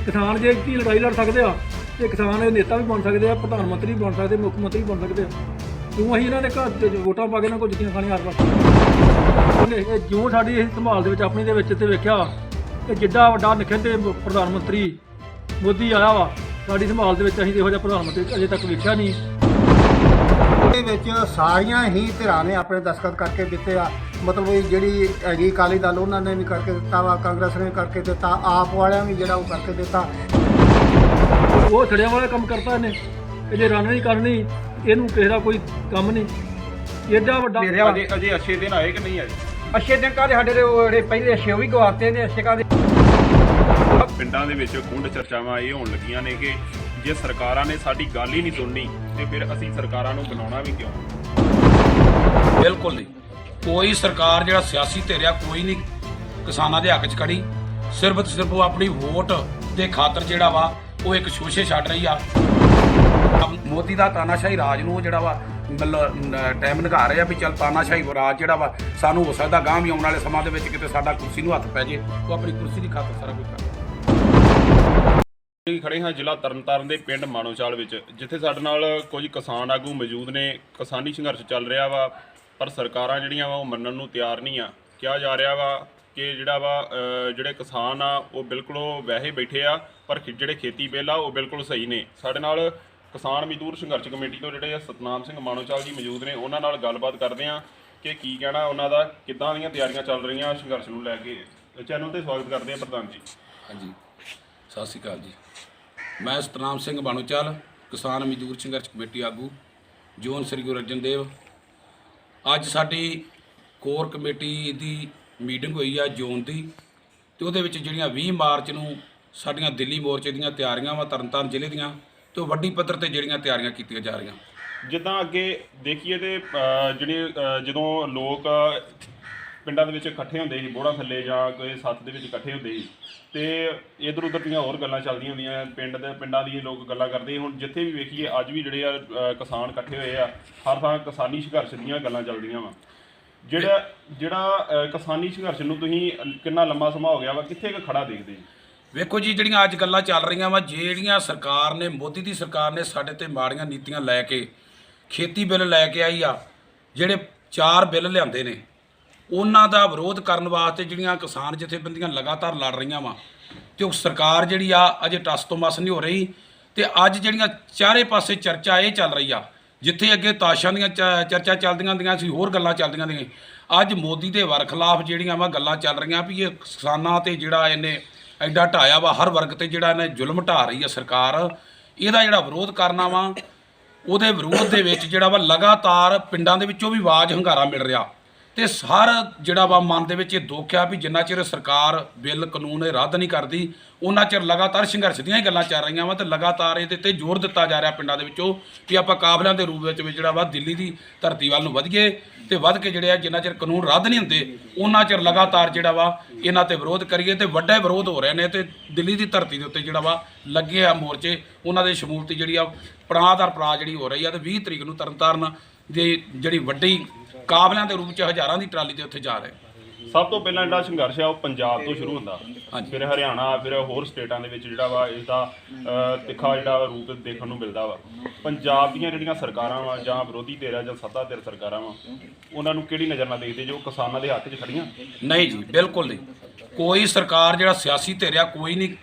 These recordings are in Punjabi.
किसान जे की लड़ाई लड़ सकते हैं तो किसान नेता भी बन सकते हैं, प्रधानमंत्री बन सकते, मुख्य मंत्री बन सकते हैं। क्यों असीं इन्हां दे घर वोटां पा के इन्हां कोल जित्तियां खाणियां हर वार जो साडी इस संभाल दे विच अपनी दे विच ते वेख्या कि जिड्डा वड्डा निखिंदे प्रधानमंत्री मोदी आया वा, साडी संभाल दे विच असीं इहो जिहा प्रधानमंत्री अजे तक वेख्या नहीं। ਇਹਦੇ ਵਿੱਚ ਸਾਰੀਆਂ ਹੀ ਧਿਰਾਂ ਨੇ ਆਪਣੇ ਦਸਤਖਤ ਕਰਕੇ ਦਿੱਤੇ ਆ। ਮਤਲਬ ਇਹ ਜਿਹੜੀ ਹੈਗੀ ਅਕਾਲੀ ਦਲ ਉਹਨਾਂ ਨੇ ਵੀ ਕਰਕੇ ਦਿੱਤਾ ਵਾ, ਕਾਂਗਰਸ ਨੇ ਕਰਕੇ ਦਿੱਤਾ, ਆਪ ਵਾਲਿਆਂ ਵੀ ਜਿਹੜਾ ਉਹ ਕਰਕੇ ਦਿੱਤਾ। ਉਹ ਛੜਿਆਂ ਵਾਲਾ ਕੰਮ ਕਰਤਾ ਇਹਨੇ, ਇਹਦੇ ਰਨ ਨਹੀਂ ਕਰਨੀ, ਇਹਨੂੰ ਕਿਸੇ ਦਾ ਕੋਈ ਕੰਮ ਨਹੀਂ। ਏਡਾ ਵੱਡਾ ਅਜੇ ਅੱਛੇ ਦਿਨ ਆਏ ਕਿ ਨਹੀਂ ਆਏ? ਅੱਛੇ ਦਿਨ ਕਾਹਦੇ ਸਾਡੇ ਜਿਹੜੇ ਪਹਿਲੇ ਅੱਛੇ ਉਹ ਵੀ ਗਵਾਤੇ ਨੇ, ਅੱਛੇ ਕਾਹਦੇ। ਪਿੰਡਾਂ ਦੇ ਵਿੱਚ ਖੁੰਡ ਚਰਚਾਵਾਂ ਇਹ ਹੋਣ ਲੱਗੀਆਂ ਨੇ ਕਿ ਜੇ ਸਰਕਾਰਾਂ ਨੇ ਸਾਡੀ ਗੱਲ ਹੀ ਨਹੀਂ ਸੁਣਨੀ ਤੇ ਫਿਰ ਅਸੀਂ ਸਰਕਾਰਾਂ ਨੂੰ ਬਣਾਉਣਾ ਵੀ ਕਿਉਂ? ਬਿਲਕੁਲ ਨਹੀਂ, ਕੋਈ ਸਰਕਾਰ ਜਿਹੜਾ ਸਿਆਸੀ ਧਿਰ ਆ ਕੋਈ ਨਹੀਂ ਕਿਸਾਨਾਂ ਦੇ ਹੱਕ 'ਚ ਖੜੀ। ਸਿਰਫ ਤੇ ਸਿਰਫ ਉਹ ਆਪਣੀ ਵੋਟ ਦੇ ਖਾਤਰ ਜਿਹੜਾ ਵਾ ਉਹ ਇੱਕ ਸ਼ੋਸ਼ੇ ਛੱਡ ਰਹੀ ਆ। ਮੋਦੀ ਦਾ ਤਾਨਾਸ਼ਾਹੀ ਰਾਜ ਨੂੰ ਜਿਹੜਾ ਵਾ ਮਤਲਬ ਟਾਈਮ ਨਿਘਾ ਰਹੇ ਆ ਵੀ ਚੱਲ ਤਾਨਾਸ਼ਾਹੀ ਰਾਜ ਜਿਹੜਾ ਵਾ ਸਾਨੂੰ ਹੋ ਸਕਦਾ ਗਾਂਹ ਵੀ ਆਉਣ ਵਾਲੇ ਸਮਾਂ ਦੇ ਵਿੱਚ ਕਿਤੇ ਸਾਡਾ ਕੁਰਸੀ ਨੂੰ ਹੱਥ ਪੈ ਜੇ, ਉਹ ਆਪਣੀ ਕੁਰਸੀ ਦੀ ਖਾਤਰ ਸਾਰਾ ਕੁਝ ਕਰਦਾ। ਖੜੇ ਹਾਂ ਜ਼ਿਲ੍ਹਾ ਤਰਨਤਾਰਨ ਦੇ ਪਿੰਡ ਮਾਣੋਚਾਲ ਵਿੱਚ, ਜਿੱਥੇ ਸਾਡੇ ਨਾਲ ਕੁਝ ਕਿਸਾਨ ਆਗੂ ਮੌਜੂਦ ਨੇ। ਕਿਸਾਨੀ ਸੰਘਰਸ਼ ਚੱਲ ਰਿਹਾ ਵਾ ਪਰ ਸਰਕਾਰਾਂ ਜਿਹੜੀਆਂ ਵਾ ਉਹ ਮੰਨਣ ਨੂੰ ਤਿਆਰ ਨਹੀਂ ਆ। ਕਿਹਾ ਜਾ ਰਿਹਾ ਵਾ ਕਿ ਜਿਹੜਾ ਵਾ ਜਿਹੜੇ ਕਿਸਾਨ ਆ ਉਹ ਬਿਲਕੁਲ ਵੈਸੇ ਬੈਠੇ ਆ, ਪਰ ਜਿਹੜੇ ਖੇਤੀ ਬਿੱਲ ਆ ਉਹ ਬਿਲਕੁਲ ਸਹੀ ਨੇ। ਸਾਡੇ ਨਾਲ ਕਿਸਾਨ ਮਜ਼ਦੂਰ ਸੰਘਰਸ਼ ਕਮੇਟੀ ਤੋਂ ਜਿਹੜੇ ਸਤਨਾਮ ਸਿੰਘ ਮਾਣੋਚਾਲ ਜੀ ਮੌਜੂਦ ਨੇ, ਉਹਨਾਂ ਨਾਲ ਗੱਲਬਾਤ ਕਰਦੇ ਆ ਕਿ ਕੀ ਕਹਿਣਾ ਉਹਨਾਂ ਦਾ, ਕਿੱਦਾਂ ਦੀਆਂ ਤਿਆਰੀਆਂ ਚੱਲ ਰਹੀਆਂ ਸੰਘਰਸ਼ ਨੂੰ ਲੈ ਕੇ। ਚੈਨਲ ਤੇ ਸਵਾਗਤ ਕਰਦੇ ਆ ਪ੍ਰਧਾਨ ਜੀ। ਹਾਂਜੀ, ਸਤਿ ਸ਼੍ਰੀ ਅਕਾਲ ਜੀ। ਮੈਂ ਸਤਨਾਮ ਸਿੰਘ ਮਾਣੋਚਾਲ, ਕਿਸਾਨ ਮਜ਼ਦੂਰ ਸੰਘਰਸ਼ ਕਮੇਟੀ ਆਗੂ, ਜ਼ੋਨ ਸ੍ਰੀ ਗੁਰੂ ਅਰਜਨ ਦੇਵ। ਅੱਜ ਸਾਡੀ ਕੋਰ ਕਮੇਟੀ ਦੀ ਮੀਟਿੰਗ ਹੋਈ ਆ ਜ਼ੋਨ ਦੀ, ਤੇ ਉਹਦੇ ਵਿੱਚ ਜਿਹੜੀਆਂ 20 ਮਾਰਚ ਨੂੰ ਸਾਡੀਆਂ ਦਿੱਲੀ ਮੋਰਚੇ ਦੀਆਂ ਤਿਆਰੀਆਂ ਵਾ ਤਰਨਤਾਰਨ ਜ਼ਿਲ੍ਹੇ ਦੀਆਂ, ਤੇ ਉਹ ਵੱਡੀ ਪੱਧਰ ਤੇ ਜਿਹੜੀਆਂ ਤਿਆਰੀਆਂ ਕੀਤੀਆਂ ਜਾ ਰਹੀਆਂ। ਜਿੱਦਾਂ ਅੱਗੇ ਦੇਖੀਏ ਤੇ ਜਦੋਂ ਲੋਕ ਪਿੰਡਾਂ ਦੇ ਵਿੱਚ ਇਕੱਠੇ ਹੁੰਦੇ ਸੀ, ਬੋੜਾਂ ਥੱਲੇ ਜਾਂ ਕੋਈ ਸੱਥ ਦੇ ਵਿੱਚ ਇਕੱਠੇ ਹੁੰਦੇ ਸੀ, ਤੇ ਇੱਧਰ ਉੱਧਰ ਦੀਆਂ ਹੋਰ ਗੱਲਾਂ ਚੱਲਦੀਆਂ ਹੁੰਦੀਆਂ, ਪਿੰਡਾਂ ਦੀ ਲੋਕ ਗੱਲਾਂ ਕਰਦੇ। ਹੁਣ ਜਿੱਥੇ ਵੀ ਵੇਖੀਏ ਅੱਜ ਵੀ ਜਿਹੜੇ ਆ ਕਿਸਾਨ ਇਕੱਠੇ ਹੋਏ ਆ, ਹਰ ਥਾਂ ਕਿਸਾਨੀ ਸੰਘਰਸ਼ ਦੀਆਂ ਗੱਲਾਂ ਚੱਲਦੀਆਂ ਵਾ। ਜਿਹੜਾ ਕਿਸਾਨੀ ਸੰਘਰਸ਼ ਨੂੰ ਤੁਸੀਂ ਕਿੰਨਾ ਲੰਮਾ ਸਮਾਂ ਹੋ ਗਿਆ ਵਾ, ਕਿੱਥੇ ਕੁ ਖੜਾ ਦੇਖਦੇ ਜੀ? ਵੇਖੋ ਜੀ, ਜਿਹੜੀਆਂ ਅੱਜ ਗੱਲਾਂ ਚੱਲ ਰਹੀਆਂ ਵਾ, ਜਿਹੜੀਆਂ ਸਰਕਾਰ ਨੇ, ਮੋਦੀ ਦੀ ਸਰਕਾਰ ਨੇ ਸਾਡੇ ਤੇ ਮਾੜੀਆਂ ਨੀਤੀਆਂ ਲੈ ਕੇ ਖੇਤੀ ਬਿੱਲ ਲੈ ਕੇ ਆਈ ਆ, ਜਿਹੜੇ 4 ਬਿੱਲ ਲਿਆਂਦੇ ਨੇ, ਉਹਨਾਂ ਦਾ ਵਿਰੋਧ ਕਰਨ ਵਾਸਤੇ ਜਿਹੜੀਆਂ ਕਿਸਾਨ ਜਥੇਬੰਦੀਆਂ ਲਗਾਤਾਰ ਲੜ ਰਹੀਆਂ ਵਾ, ਤੇ ਉਹ ਸਰਕਾਰ ਜਿਹੜੀ ਆ ਅਜੇ ਟਸ ਤੋਂ ਮਸ ਨਹੀਂ ਹੋ ਰਹੀ। ਤੇ ਅੱਜ ਜਿਹੜੀਆਂ ਚਾਰੇ ਪਾਸੇ ਚਰਚਾ ਇਹ ਚੱਲ ਰਹੀ ਆ, ਜਿੱਥੇ ਅੱਗੇ ਤਾਸ਼ਾਂ ਦੀਆਂ ਚਰਚਾ ਚੱਲਦੀਆਂ ਹੁੰਦੀਆਂ ਸੀ, ਹੋਰ ਗੱਲਾਂ ਚੱਲਦੀਆਂ ਹੁੰਦੀਆਂ, ਅੱਜ ਮੋਦੀ ਦੇ ਵਰਖਲਾਫ ਜਿਹੜੀਆਂ ਵਾ ਗੱਲਾਂ ਚੱਲ ਰਹੀਆਂ ਵੀ ਇਹ ਕਿਸਾਨਾਂ ਤੇ ਜਿਹੜਾ ਇਹਨੇ ਐਡਾ ਢਾਇਆ ਵਾ, ਹਰ ਵਰਗ ਤੇ ਜਿਹੜਾ ਇਹਨੇ ਜ਼ੁਲਮ ਢਾ ਰਹੀ ਆ ਸਰਕਾਰ, ਇਹਦਾ ਜਿਹੜਾ ਵਿਰੋਧ ਕਰਨਾ ਵਾ, ਉਹਦੇ ਵਿਰੋਧ ਦੇ ਵਿੱਚ ਜਿਹੜਾ ਵਾ ਲਗਾਤਾਰ ਪਿੰਡਾਂ ਦੇ ਵਿੱਚੋਂ ਵੀ ਆਵਾਜ਼ ਹੰਗਾਰਾ ਮਿਲ ਰਿਹਾ। ਤੇ ਹਰ ਜਿਹੜਾ ਵਾ ਮਨ ਦੇ ਵਿੱਚ ਇਹ ਦੁੱਖ ਆ ਵੀ ਜਿੰਨਾ ਚਿਰ ਸਰਕਾਰ ਬਿੱਲ ਕਾਨੂੰਨ ਇਹ ਰੱਦ ਨਹੀਂ ਕਰਦੀ, ਉਹਨਾਂ ਚਿਰ ਲਗਾਤਾਰ ਸੰਘਰਸ਼ ਦੀਆਂ ਹੀ ਗੱਲਾਂ ਚੱਲ ਰਹੀਆਂ ਵਾ, ਤੇ ਲਗਾਤਾਰ ਇਹਦੇ ਤੇ ਜ਼ੋਰ ਦਿੱਤਾ ਜਾ ਰਿਹਾ ਪਿੰਡਾਂ ਦੇ ਵਿੱਚੋਂ ਵੀ ਆਪਾਂ ਕਾਬਲਿਆਂ ਦੇ ਰੂਪ ਵਿੱਚ ਜਿਹੜਾ ਵਾ ਦਿੱਲੀ ਦੀ ਧਰਤੀ ਵੱਲ ਨੂੰ ਵਧੀਏ, ਤੇ ਵੱਧ ਕੇ ਜਿਹੜੇ ਆ ਜਿੰਨਾ ਚਿਰ ਕਾਨੂੰਨ ਰੱਦ ਨਹੀਂ ਹੁੰਦੇ ਉਹਨਾਂ ਚਿਰ ਲਗਾਤਾਰ ਜਿਹੜਾ ਵਾ ਇਹਨਾਂ ਤੇ ਵਿਰੋਧ ਕਰੀਏ। ਤੇ ਵੱਡੇ ਵਿਰੋਧ ਹੋ ਰਹੇ ਨੇ, ਤੇ ਦਿੱਲੀ ਦੀ ਧਰਤੀ ਦੇ ਉੱਤੇ ਜਿਹੜਾ ਵਾ ਲੱਗੇ ਆ ਮੋਰਚੇ, ਉਹਨਾਂ ਦੇ ਸ਼ਮੂਲਤੀ ਜਿਹੜੀ ਆ ਪੜਾਅ ਦਰ ਪੜਾਅ ਜਿਹੜੀ ਹੋ ਰਹੀ ਆ। ਤੇ 20 ਤਰੀਕ ਨੂੰ ਤਰਨਤਾਰਨ ਦੀ ਜਿਹੜੀ ਵੱਡੀ ਕਾਬਲਿਆਂ ਦੇ ਰੂਪ 'ਚ ਹਜ਼ਾਰਾਂ ਦੀ ਟਰਾਲੀ ਤੇ ਉੱਥੇ ਜਾ ਰਹੇ। ਸਭ ਤੋਂ ਪਹਿਲਾਂ ਜਿਹੜਾ ਸੰਘਰਸ਼ ਆ ਉਹ ਪੰਜਾਬ ਤੋਂ ਸ਼ੁਰੂ ਹੁੰਦਾ, ਫਿਰ ਹਰਿਆਣਾ, ਫਿਰ ਹੋਰ ਸਟੇਟਾਂ ਦੇ ਵਿੱਚ ਜਿਹੜਾ ਵਾ ਇਸ ਦਾ ਤਿੱਖਾ ਜਿਹੜਾ ਰੂਪ ਦੇਖਣ ਨੂੰ ਮਿਲਦਾ ਵਾ। ਪੰਜਾਬ ਦੀਆਂ ਜਿਹੜੀਆਂ ਸਰਕਾਰਾਂ ਵਾ ਜਾਂ ਵਿਰੋਧੀ ਧਿਰ ਆ ਜਾਂ ਸੱਤਾ ਧਿਰ ਸਰਕਾਰਾਂ ਵਾ, ਉਹਨਾਂ ਨੂੰ ਕਿਹੜੀ ਨਜ਼ਰ ਨਾਲ ਦੇਖਦੇ ਜੋ ਕਿਸਾਨਾਂ ਦੇ ਹੱਥ 'ਚ ਖੜੀਆਂ? ਨਹੀਂ ਜੀ, ਬਿਲਕੁਲ ਨਹੀਂ। ਕੋਈ ਸਰਕਾਰ ਜਿਹੜਾ ਸਿਆਸੀ ਧਿਰ ਆ ਕੋਈ ਨਹੀਂ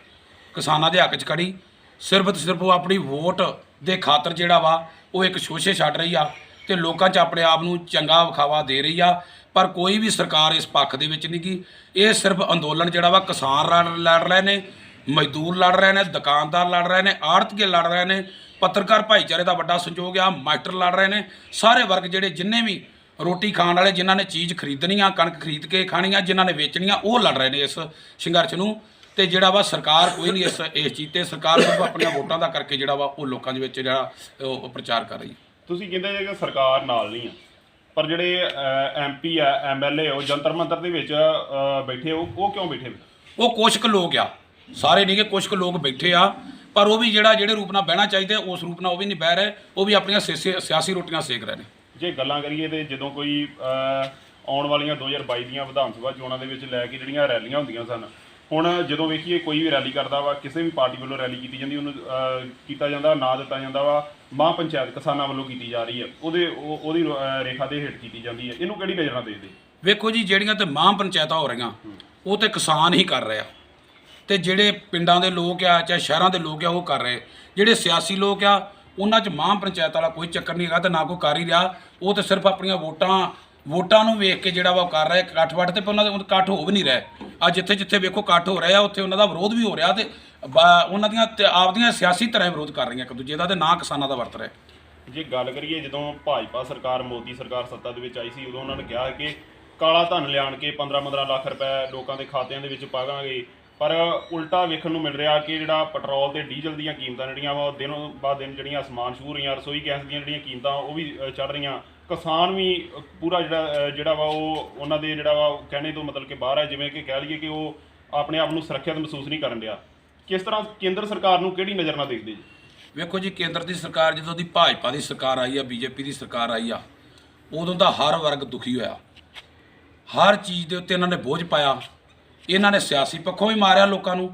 ਕਿਸਾਨਾਂ ਦੇ ਹੱਕ 'ਚ ਖੜੀ। ਸਿਰਫ ਤੇ ਸਿਰਫ ਉਹ ਆਪਣੀ ਵੋਟ ਦੇ ਖਾਤਰ ਜਿਹੜਾ ਵਾ ਉਹ ਇੱਕ ਸ਼ੋਸ਼ੇ ਛੱਡ ਰਹੀ ਆ, ਤੇ ਲੋਕਾਂ 'ਚ ਆਪਣੇ ਆਪ ਨੂੰ ਚੰਗਾ ਵਿਖਾਵਾ ਦੇ ਰਹੀ ਆ। ਪਰ ਕੋਈ ਵੀ ਸਰਕਾਰ ਇਸ ਪੱਖ ਦੇ ਵਿੱਚ ਨਹੀਂ ਗੀ। ਇਹ ਸਿਰਫ ਅੰਦੋਲਨ ਜਿਹੜਾ ਵਾ ਕਿਸਾਨ ਲੜ ਰਹੇ ਨੇ, ਮਜ਼ਦੂਰ ਲੜ ਰਹੇ ਨੇ, ਦੁਕਾਨਦਾਰ ਲੜ ਰਹੇ ਨੇ, ਆੜ੍ਹਤੀਏ ਲੜ ਰਹੇ ਨੇ, ਪੱਤਰਕਾਰ ਭਾਈਚਾਰੇ ਦਾ ਵੱਡਾ ਸੰਯੋਗ ਆ, ਮਾਸਟਰ ਲੜ ਰਹੇ ਨੇ। ਸਾਰੇ ਵਰਗ ਜਿਹੜੇ ਜਿੰਨੇ ਵੀ ਰੋਟੀ ਖਾਣ ਵਾਲੇ, ਜਿਨ੍ਹਾਂ ਨੇ ਚੀਜ਼ ਖਰੀਦਣੀ ਆ, ਕਣਕ ਖਰੀਦ ਕੇ ਖਾਣੀ ਆ, ਜਿਨ੍ਹਾਂ ਨੇ ਵੇਚਣੀ ਆ, ਉਹ ਲੜ ਰਹੇ ਨੇ ਇਸ ਸੰਘਰਸ਼ ਨੂੰ। ਤੇ ਜਿਹੜਾ ਵਾ ਸਰਕਾਰ ਕੋਈ ਨਹੀਂ ਇਸ ਚੀਜ਼ ਤੇ, ਸਰਕਾਰ ਸਿਰਫ ਆਪਣੀਆਂ ਵੋਟਾਂ ਦਾ ਕਰਕੇ ਜਿਹੜਾ ਵਾ ਉਹ ਲੋਕਾਂ ਦੇ ਵਿੱਚ ਜਿਹੜਾ ਉਹ ਪ੍ਰਚਾਰ ਕਰ ਰਹੀ। ਤੁਸੀਂ ਕਹਿੰਦੇ ਜੇ ਕਿ ਸਰਕਾਰ ਨਾਲ ਨਹੀਂ ਆ, ਪਰ ਜਿਹੜੇ MP ਆ, MLA ਉਹ ਜੰਤਰ ਮੰਤਰ ਦੇ ਵਿੱਚ ਬੈਠੇ, ਉਹ ਕਿਉਂ ਬੈਠੇ? ਉਹ ਕੁਛ ਕੁ ਲੋਕ ਆ, ਸਾਰੇ ਨਹੀਂ ਕਿ ਕੁਛ ਕੁ ਲੋਕ ਬੈਠੇ ਆ, ਪਰ ਉਹ ਵੀ ਜਿਹੜੇ ਰੂਪ ਨਾਲ ਬਹਿਣਾ ਚਾਹੀਦੇ ਉਸ ਰੂਪ ਨਾਲ ਉਹ ਵੀ ਨਹੀਂ ਬਹਿ ਰਹੇ, ਉਹ ਵੀ ਆਪਣੀਆਂ ਸਿਆਸੀ ਰੋਟੀਆਂ ਸੇਕ ਰਹੇ ਨੇ। ਜੇ ਗੱਲਾਂ ਕਰੀਏ ਤੇ ਜਦੋਂ ਕੋਈ ਆਉਣ ਵਾਲੀਆਂ 2022 ਦੀਆਂ ਵਿਧਾਨ ਸਭਾ ਚੋਣਾਂ ਦੇ ਵਿੱਚ ਲੈ ਕੇ ਜਿਹੜੀਆਂ ਰੈਲੀਆਂ ਹੁੰਦੀਆਂ ਸਨ, ਹੁਣ ਜਦੋਂ ਵੇਖੀਏ ਕੋਈ ਵੀ ਰੈਲੀ ਕਰਦਾ ਵਾ, ਕਿਸੇ ਵੀ ਪਾਰਟੀ ਵੱਲੋਂ ਰੈਲੀ ਕੀਤੀ ਜਾਂਦੀ, ਉਹਨੂੰ ਕੀਤਾ ਜਾਂਦਾ ਨਾਂ ਦਿੱਤਾ ਜਾਂਦਾ ਵਾ ਮਾਂ ਪੰਚਾਇਤ ਕਿਸਾਨਾਂ ਵੱਲੋਂ ਕੀਤੀ ਜਾ ਰਹੀ ਹੈ, ਉਹਦੀ ਰੇਖਾ ਦੇ ਹੇਠ ਕੀਤੀ ਜਾਂਦੀ ਹੈ। ਇਹਨੂੰ ਕਿਹੜੀ ਨਜ਼ਰ ਨਾਲ ਦੇਖਦੇ? ਵੇਖੋ ਜੀ, ਜਿਹੜੀਆਂ ਤੇ ਮਾਂ ਪੰਚਾਇਤਾਂ ਹੋ ਰਹੀਆਂ ਉਹ ਤੇ ਕਿਸਾਨ ਹੀ ਕਰ ਰਹੇ ਆ, ਤੇ ਜਿਹੜੇ ਪਿੰਡਾਂ ਦੇ ਲੋਕ ਆ ਚਾਹੇ ਸ਼ਹਿਰਾਂ ਦੇ ਲੋਕ ਆ ਉਹ ਕਰ ਰਹੇ। ਜਿਹੜੇ ਸਿਆਸੀ ਲੋਕ ਆ ਉਹਨਾਂ 'ਚ ਮਾਂ ਪੰਚਾਇਤ ਵਾਲਾ ਕੋਈ ਚੱਕਰ ਨਹੀਂ ਹੈਗਾ, ਤੇ ਨਾ ਕੋਈ ਕਰ ਹੀ ਰਿਹਾ। ਉਹ ਤੇ ਸਿਰਫ ਆਪਣੀਆਂ ਵੋਟਾਂ ਨੂੰ ਵੇਖ ਕੇ ਜਿਹੜਾ ਵਾ ਉਹ ਕਰ ਰਿਹਾ ਇਕੱਠ ਵੱਟ, ਤੇ ਉਹਨਾਂ ਦੇ ਇਕੱਠ ਹੋ ਵੀ ਨਹੀਂ ਰਹੇ। ਅੱਜ ਜਿੱਥੇ ਵੇਖੋ ਇਕੱਠ ਹੋ ਰਿਹਾ ਉੱਥੇ ਉਹਨਾਂ ਦਾ ਵਿਰੋਧ ਵੀ ਹੋ ਰਿਹਾ, ਤੇ ਉਹਨਾਂ ਦੀਆਂ ਆਪਦੀਆਂ ਸਿਆਸੀ ਤਰ੍ਹਾਂ ਵਿਰੋਧ ਕਰ ਰਹੀਆਂ ਇੱਕ ਦੂਜੇ ਦਾ, ਤੇ ਨਾ ਕਿਸਾਨਾਂ ਦਾ ਵਰਤ ਰਿਹਾ। ਜੇ ਗੱਲ ਕਰੀਏ ਜਦੋਂ ਭਾਜਪਾ ਸਰਕਾਰ, ਮੋਦੀ ਸਰਕਾਰ ਸੱਤਾ ਦੇ ਵਿੱਚ ਆਈ ਸੀ, ਉਦੋਂ ਉਹਨਾਂ ਨੇ ਕਿਹਾ ਕਿ ਕਾਲਾ ਧਨ ਲਿਆਣ ਕੇ 15-15 ਲੱਖ ਰੁਪਏ ਲੋਕਾਂ ਦੇ ਖਾਤਿਆਂ ਦੇ ਵਿੱਚ ਪਾਵਾਂਗੇ, ਪਰ ਉਲਟਾ ਵੇਖਣ ਨੂੰ ਮਿਲ ਰਿਹਾ ਕਿ ਜਿਹੜਾ ਪੈਟਰੋਲ ਤੇ ਡੀਜ਼ਲ ਦੀਆਂ ਕੀਮਤਾਂ ਜਿਹੜੀਆਂ ਵਾ ਉਹ ਦਿਨੋਂ ਬਾਅਦ ਦਿਨ ਜਿਹੜੀਆਂ ਅਸਮਾਨ ਛੂਹ ਰਹੀਆਂ। ਰਸੋਈ ਗੈਸ ਦੀਆਂ ਜਿਹੜੀਆਂ ਕੀਮਤਾਂ ਉਹ ਵੀ ਚੜ੍ਹ ਰਹੀਆਂ। ਕਿਸਾਨ ਵੀ ਪੂਰਾ ਜਿਹੜਾ ਵਾ ਉਹ ਉਹਨਾਂ ਦੇ ਜਿਹੜਾ ਵਾ ਕਹਿਣੇ ਤੋਂ ਮਤਲਬ ਕਿ ਬਾਹਰ ਹੈ, ਜਿਵੇਂ ਕਿ ਕਹਿ ਲਈਏ ਕਿ ਉਹ ਆਪਣੇ ਆਪ ਨੂੰ ਸੁਰੱਖਿਅਤ ਮਹਿਸੂਸ ਨਹੀਂ ਕਰਨ ਰਿਹਾ। ਕਿਸ ਤਰ੍ਹਾਂ ਕੇਂਦਰ ਸਰਕਾਰ ਨੂੰ ਕਿਹੜੀ ਨਜ਼ਰ ਨਾਲ ਦੇਖਦੇ ਜੀ? ਵੇਖੋ ਜੀ, ਕੇਂਦਰ ਦੀ ਸਰਕਾਰ ਜਦੋਂ ਦੀ ਭਾਜਪਾ ਦੀ ਸਰਕਾਰ ਆਈ ਆ, ਬੀਜੇਪੀ ਦੀ ਸਰਕਾਰ ਆਈ ਆ, ਉਦੋਂ ਦਾ ਹਰ ਵਰਗ ਦੁਖੀ ਹੋਇਆ। ਹਰ ਚੀਜ਼ ਦੇ ਉੱਤੇ ਇਹਨਾਂ ਨੇ ਬੋਝ ਪਾਇਆ। ਇਹਨਾਂ ਨੇ ਸਿਆਸੀ ਪੱਖੋਂ ਵੀ ਮਾਰਿਆ ਲੋਕਾਂ ਨੂੰ,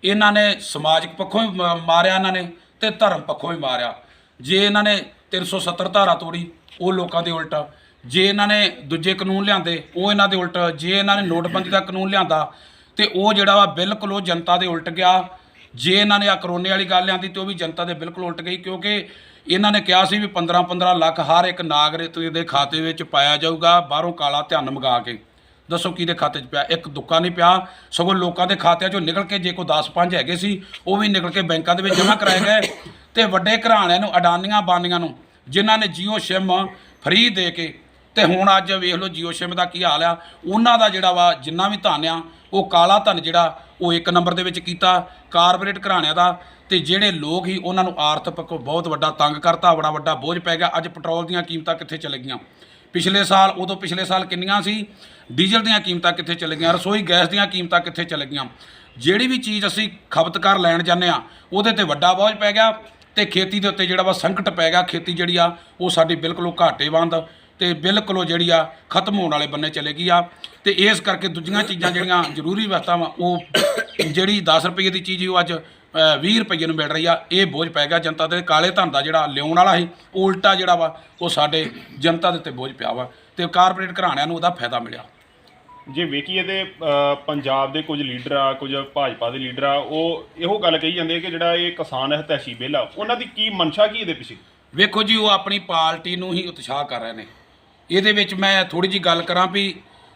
ਇਹਨਾਂ ਨੇ ਸਮਾਜਿਕ ਪੱਖੋਂ ਵੀ ਮਾਰਿਆ, ਇਹਨਾਂ ਨੇ ਤੇ ਧਰਮ ਪੱਖੋਂ ਵੀ ਮਾਰਿਆ। ਜੇ ਇਹਨਾਂ ਨੇ 370 ਧਾਰਾ ਤੋੜੀ ਉਹ ਲੋਕਾਂ ਦੇ ਉਲਟ, ਜੇ ਇਹਨਾਂ ਨੇ ਦੂਜੇ ਕਾਨੂੰਨ ਲਿਆਂਦੇ ਉਹ ਇਹਨਾਂ ਦੇ ਉਲਟ, ਜੇ ਇਹਨਾਂ ਨੇ ਨੋਟਬੰਦੀ ਦਾ ਕਾਨੂੰਨ ਲਿਆਂਦਾ ਤੇ ਉਹ ਜਿਹੜਾ ਵਾ ਬਿਲਕੁਲ ਉਹ ਜਨਤਾ ਦੇ ਉਲਟ ਗਿਆ। ਜੇ ਇਹਨਾਂ ਨੇ ਆ ਕਰੋਨੇ ਵਾਲੀ ਗੱਲ ਲਿਆਂਦੀ ਤੇ ਉਹ ਵੀ ਜਨਤਾ ਦੇ ਬਿਲਕੁਲ ਉਲਟ ਗਈ, ਕਿਉਂਕਿ ਇਹਨਾਂ ਨੇ ਕਿਹਾ ਸੀ ਵੀ 15-15 ਲੱਖ ਹਰ ਇੱਕ ਨਾਗਰਿਕ ਦੇ ਖਾਤੇ ਵਿੱਚ ਪਾਇਆ ਜਾਊਗਾ, ਬਾਹਰੋਂ ਕਾਲਾ ਧਨ ਮੰਗਾ ਕੇ। ਦੱਸੋ ਕਿਹਦੇ ਖਾਤੇ 'ਚ ਪਿਆ? ਇੱਕ ਦੁੱਕਾ ਨਹੀਂ ਪਿਆ, ਸਗੋਂ ਲੋਕਾਂ ਦੇ ਖਾਤਿਆਂ 'ਚੋਂ ਨਿਕਲ ਕੇ ਜੇ ਕੋਈ 10-5 ਹੈਗੇ ਸੀ ਉਹ ਵੀ ਨਿਕਲ ਕੇ ਬੈਂਕਾਂ ਦੇ ਵਿੱਚ ਜਮ੍ਹਾਂ ਕਰਾਏ ਗਏ। ਤੇ ਵੱਡੇ ਘਰਾਣਿਆਂ ਨੂੰ, ਅਡਾਨੀਆਂ ਬਾਨੀਆਂ ਨੂੰ, ਜਿਨ੍ਹਾਂ ਨੇ ਜੀਓ ਸਿਮ ਫਰੀ ਦੇ ਕੇ, ਤੇ ਹੁਣ ਅੱਜ ਵੇਖ ਲਓ ਜੀਓ ਸਿਮ ਦਾ ਕੀ ਹਾਲ ਆ। ਉਹਨਾਂ ਦਾ ਜਿਹੜਾ ਵਾ ਜਿੰਨਾ ਵੀ ਧਨ ਆ ਉਹ ਕਾਲਾ ਧਨ ਜਿਹੜਾ ਉਹ ਇੱਕ ਨੰਬਰ ਦੇ ਵਿੱਚ ਕੀਤਾ ਕਾਰਪੋਰੇਟ ਘਰਾਣਿਆਂ ਦਾ। ਤੇ ਜਿਹੜੇ ਲੋਕ ਹੀ ਉਹਨਾਂ ਨੂੰ ਆਰਥਿਕ ਪੱਖੋਂ ਬਹੁਤ ਵੱਡਾ ਤੰਗ ਕਰਤਾ, ਬੜਾ ਵੱਡਾ ਬੋਝ ਪੈ ਗਿਆ। ਅੱਜ ਪੈਟਰੋਲ ਦੀਆਂ ਕੀਮਤਾਂ ਕਿੱਥੇ ਚਲੇ ਗਈਆਂ? ਪਿਛਲੇ ਸਾਲ ਕਿੰਨੀਆਂ ਸੀ? ਡੀਜ਼ਲ ਦੀਆਂ ਕੀਮਤਾਂ ਕਿੱਥੇ ਚਲੇ ਗਈਆਂ? ਰਸੋਈ ਗੈਸ ਦੀਆਂ ਕੀਮਤਾਂ ਕਿੱਥੇ ਚਲੇ ਗਈਆਂ? ਜਿਹੜੀ ਵੀ ਚੀਜ਼ ਅਸੀਂ ਖਪਤਕਾਰ ਲੈਣ ਜਾਂਦੇ ਆ ਉਹਦੇ ਤੇ ਵੱਡਾ ਬੋਝ ਪੈ ਗਿਆ, ਤੇ ਖੇਤੀ ਦੇ ਉੱਤੇ ਜਿਹੜਾ ਵਾ ਸੰਕਟ ਪੈ ਗਿਆ। ਖੇਤੀ ਜਿਹੜੀ ਆ ਉਹ ਸਾਡੀ ਬਿਲਕੁਲ ਘਾਟੇਵੰਦ ਤੇ ਬਿਲਕੁਲ ਜਿਹੜੀ ਆ ਖਤਮ ਹੋਣ ਵਾਲੇ ਬੰਨੇ ਚਲੇ ਗਈ ਆ। ਤੇ ਇਸ ਕਰਕੇ ਦੂਜੀਆਂ ਚੀਜ਼ਾਂ ਜਿਹੜੀਆਂ ਜ਼ਰੂਰੀ ਵਸਤਾਂ ਵਾ ਉਹ ਜਿਹੜੀ 10 ਰੁਪਏ ਦੀ ਚੀਜ਼ ਉਹ ਅੱਜ 20 ਰੁਪਏ ਨੂੰ ਮਿਲ ਰਹੀ ਆ। ਇਹ ਬੋਝ ਪੈ ਗਿਆ ਜਨਤਾ ਤੇ। ਕਾਲੇ ਧਨ ਦਾ ਜਿਹੜਾ ਲਿਆਉਣ ਵਾਲਾ ਸੀ ਉਹ ਉਲਟਾ ਜਿਹੜਾ ਵਾ ਉਹ ਸਾਡੇ ਜਨਤਾ ਦੇ ਉੱਤੇ ਬੋਝ ਪਿਆ ਵਾ, ਤੇ ਕਾਰਪੋਰੇਟ ਘਰਾਣਿਆਂ ਨੂੰ ਉਹਦਾ ਫਾਇਦਾ ਮਿਲਿਆ। ਜੇ ਵੇਖੀਏ ਤੇ ਪੰਜਾਬ ਦੇ ਕੁਝ ਲੀਡਰ ਆ, ਕੁਝ ਭਾਜਪਾ ਦੇ ਲੀਡਰ ਆ, ਉਹ ਇਹੋ ਗੱਲ ਕਹੀ ਜਾਂਦੇ ਕਿ ਜਿਹੜਾ ਇਹ ਕਿਸਾਨ ਹਿਤੈਸ਼ੀ ਬਿੱਲ ਆ ਉਹਨਾਂ ਦੀ ਕੀ ਮਨਸ਼ਾ ਕੀ ਇਹਦੇ ਪਿੱਛੇ? ਵੇਖੋ ਜੀ, ਉਹ ਆਪਣੀ ਪਾਰਟੀ ਨੂੰ ਹੀ ਉਤਸ਼ਾਹ ਕਰ ਰਹੇ ਨੇ। ਇਹਦੇ ਵਿੱਚ ਮੈਂ ਥੋੜੀ ਜੀ ਗੱਲ ਕਰਾਂ ਵੀ